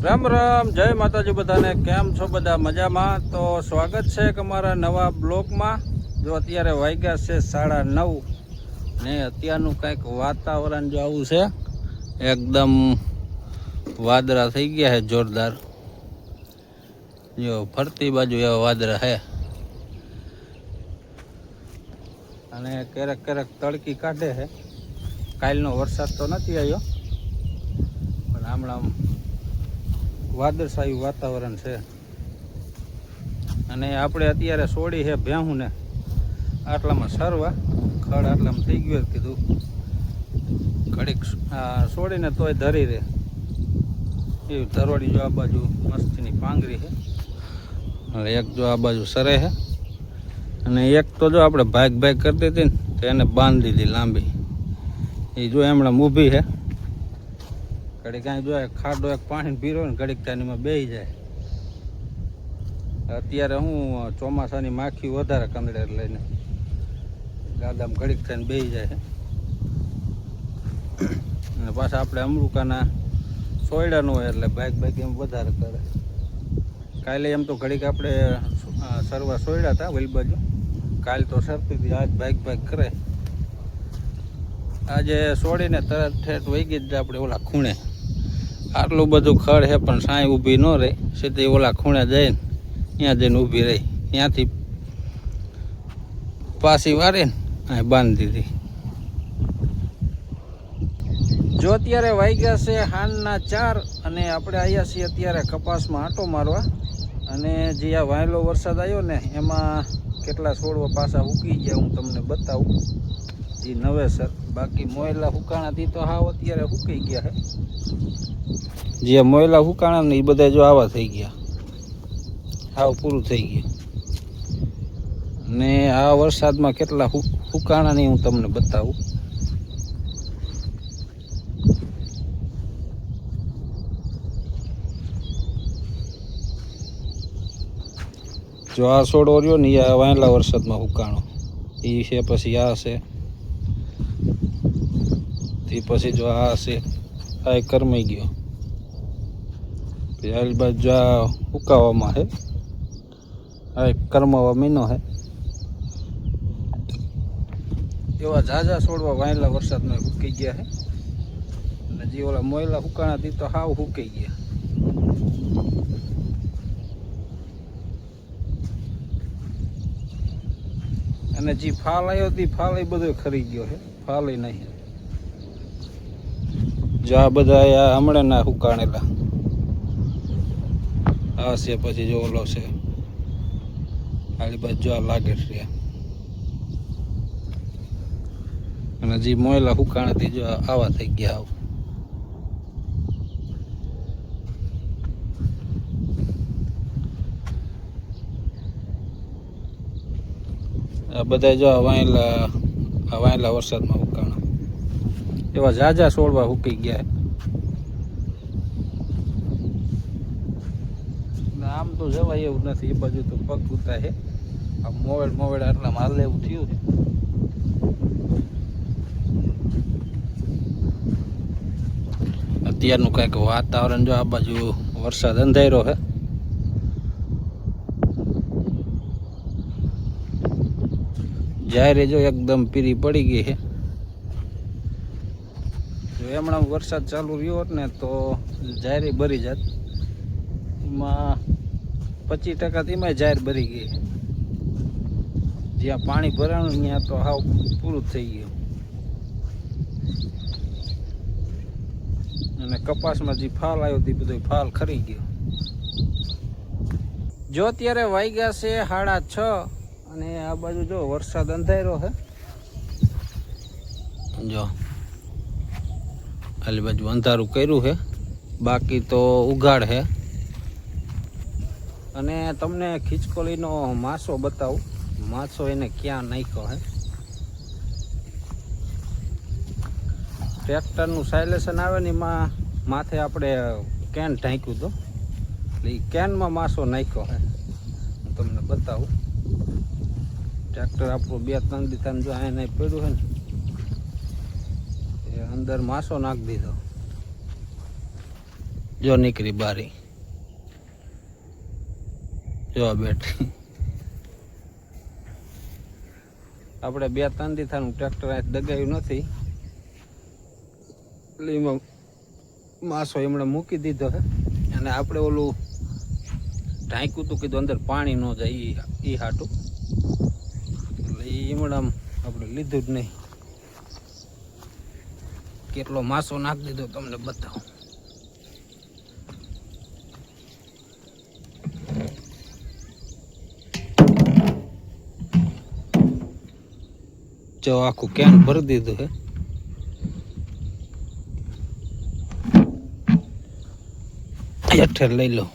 રામ રામ, જય માતાજી બધાને। કેમ છો બધા? મજામાં? તો સ્વાગત છે અમારા નવા બ્લોગમાં। જો અત્યારે વાગ્યા છે 9:30 ને અત્યારનું કંઈક વાતાવરણ જો આવું છે, એકદમ વાદળા થઈ ગયા છે જોરદાર। જો ફરતી બાજુ એવા વાદળા છે અને ક્યારેક ક્યારેક તડકી કાઢે છે। કાલનો વરસાદ તો નથી આવ્યો, પણ હમણાં વાદળછાયું વાતાવરણ છે। અને આપણે અત્યારે સોડી છે ભેહું ને, આટલામાં સરવા ખડ આટલામાં થઈ ગયો, કીધું ઘડીક સોડીને તોય ધરી રહે એવી ધરોડી। જો આ બાજુ મસ્તીની પાંગરી છે, એક જો આ બાજુ સરે છે, અને એક તો જો આપણે ભાગ કરતી હતી ને તો એને બાંધી દીધી લાંબી, એ જો એમણે ઊભી છે। ઘડીક કાંઈ જો ખાડો એક પાણી પીરો ને ઘડીક તાનીમાં બેસી જાય। અત્યારે હું ચોમાસાની માખી વધારે કંદડે લઈને ગાદામાં ઘડીક થઈને બેસી જાય છે। અને પાછા આપણે અમરુકાના સોયડા ન હોય એટલે ભાગ એમ વધારે કરે। કાલે એમ તો ઘડીક આપણે સરવા સોયડા હતા વલી બાજુ, કાલ તો સરતી હતી, આજ ભાગ કરે। આજે સોડીને તરત ઠેઠ વહી ગઈ જ આપણે ઓલા ખૂણે। આટલું બધું ખડ છે પણ સાંઈ ઊભી ન રહી, સીધી ઓલા ખૂણે જઈને ત્યાં જઈને ઊભી રહી, ત્યાંથી પાછી વારીને અહીં બાંધી દીધી। જો અત્યારે વાગ્યા છે સાંજના 4 અને આપણે આવ્યા છીએ અત્યારે કપાસમાં આંટો મારવા। અને જે આ વાયલો વરસાદ આવ્યો ને એમાં કેટલા છોડવા પાછા ઉગી ગયા, હું તમને બતાવું જે નવેસર। બાકી મોયલા હુકાણાથી તો હાવ અત્યારે સુકાઈ ગયા છે। જે મોયલા હુકાણા ને એ બધા જો આવા થઈ ગયા, હાવ પૂરું થઈ ગયું। ને આ વરસાદમાં કેટલા હુકાણા નહીં હું તમને બતાવું। જો આ છોડો રહ્યો ને આ વાયલા વરસાદમાં હુકાણો, એ છે, પછી આ છે, તે પછી જો આ છે, આ કરમાઈ ગયો, પછી આ બાજુ આ હુકાવામાં છે, આ કરમાવા મીનો છે। એવા ઝાઝા છોડવા વાયલા વરસાદમાં હુકાઈ ગયા છે, અને જે ઓલા મોયલા હુકાણાથી તો હાવ હુકાઈ ગયા। અને જે ફાલ આવ્યો તે ફાલ એ બધો ખરી ગયો છે, ફાલ નહીં। જો આ બધા હમણાં ના હુકાણેલા આ છે, પછી જો ઓલો છે, આલી બાજુ જો આ લાગે છે, અને જે મોયલા હુકાણાથી જો આવા થઈ ગયા। આ બધા જો વાયલા વરસાદમાં હુકાણા, એવા ઝાઝા છોડવા હુકી ગયા। આમ તો જવાય એવું નથી, એ બાજુ તો પગ ઉતા છે, આ મોવેડ આટલા હાલે એવું થયું છે। અત્યારનું કંઈક વાતાવરણ જો આ બાજુ વરસાદ અંધાર્યો છે, જાહેર જો એકદમ પીરી પડી ગઈ છે। જો હમણાં વરસાદ ચાલુ રહ્યો હોત ને તો જાહેર ભરી જાત, એમાં 25% એમાં જાહેર ભરી ગઈ। જ્યાં પાણી ભરાણું ત્યાં તો હાવ પૂરું થઈ ગયું, અને કપાસમાં જે ફાલ આવ્યો તે બધો ફાલ ખરી ગયો। જો અત્યારે વાગ્યા છે 6:30 અને આ બાજુ જો વરસાદ અંધાર્યો છે, જો આલી બાજુ અંધારું કર્યું છે, બાકી તો ઉઘાડ છે। અને તમને ખીચકોલીનો માસો બતાવું, માસો એને ક્યાં નાખ્યો છે। ટ્રેક્ટરનું સાયલેશન આવે ને એમાં માથે આપણે કેન ઢાંક્યું હતું, એટલે એ કેનમાં માસો નાખ્યો છે, હું તમને બતાવું। ટ્રેક્ટર આપણું 2-3 દિવસ જો અહીંયા પડ્યું છે ને, એ અંદર માસો નાખી દીધો। જો નીકળી બારી, જો બેઠી. આપણે 2-3 દી થાનું ટ્રેક્ટર આ દગાયું નથી એટલે એમાં માસો એમણે મૂકી દીધો હે. અને આપણે ઓલું ઢાંક્યું હતું, કીધું અંદર પાણી ન જાય એ હાટું, એટલે એ એમણામ આપણે લીધું જ નહીં. કેટલો માસો નાખી દીધો તમને બતાવું. જો આખું કેન ભરી દીધું હે. હેઠે લઈ લો,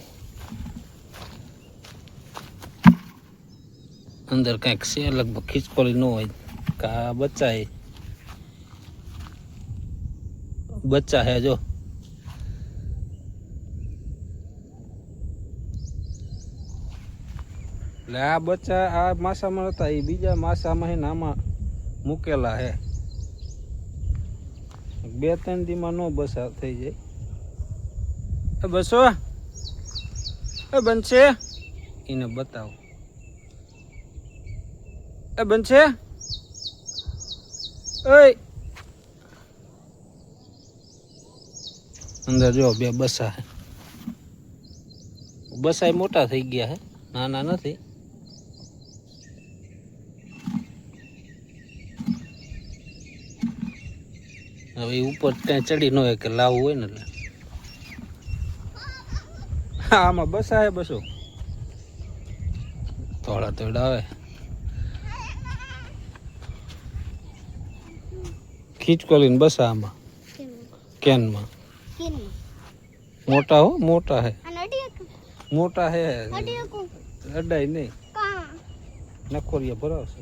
અંદર કઈક છે લગભગ ખીચકોલી ન હોય. કા બચ્ચા હે જો. એટલે આ બચ્ચા આ માસામાં હતા, એ બીજા માસામાં હે ને આમાં મૂકેલા હે. 2-3 દીમાં નો બસા થઈ જાય. બસો બનશે એને બતાવો. બનશે ઓય અંદર જો 2 બસા હે. બસા મોટા થઈ ગયા હે, નાના નથી. હવે ઉપર ત્યાં ચડી ન હોય કે લાવવું હોય ને એટલે આમાં બસા હે. બસો થોડા આવે. ખીચકોલીને બસા આમાં કેનમાં મોટા હો, મોટા હે, મોટા હે. અડાય નહીં, નખોરિયા ભરાવશે.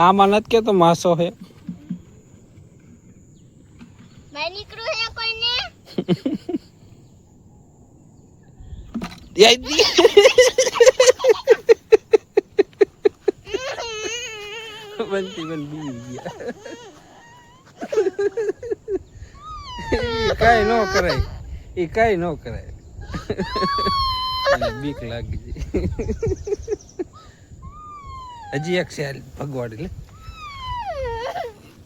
આમાં નથી કેતો માસો હે. બનતી બન બી ગયા. કઈ નો કરાય, એ કઈ નો કરાય. બીક લાગી જાય. હજી એક છે ભગવાડી લે,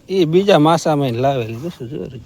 એ બીજા માસામાં લાવેલી. શું જોયું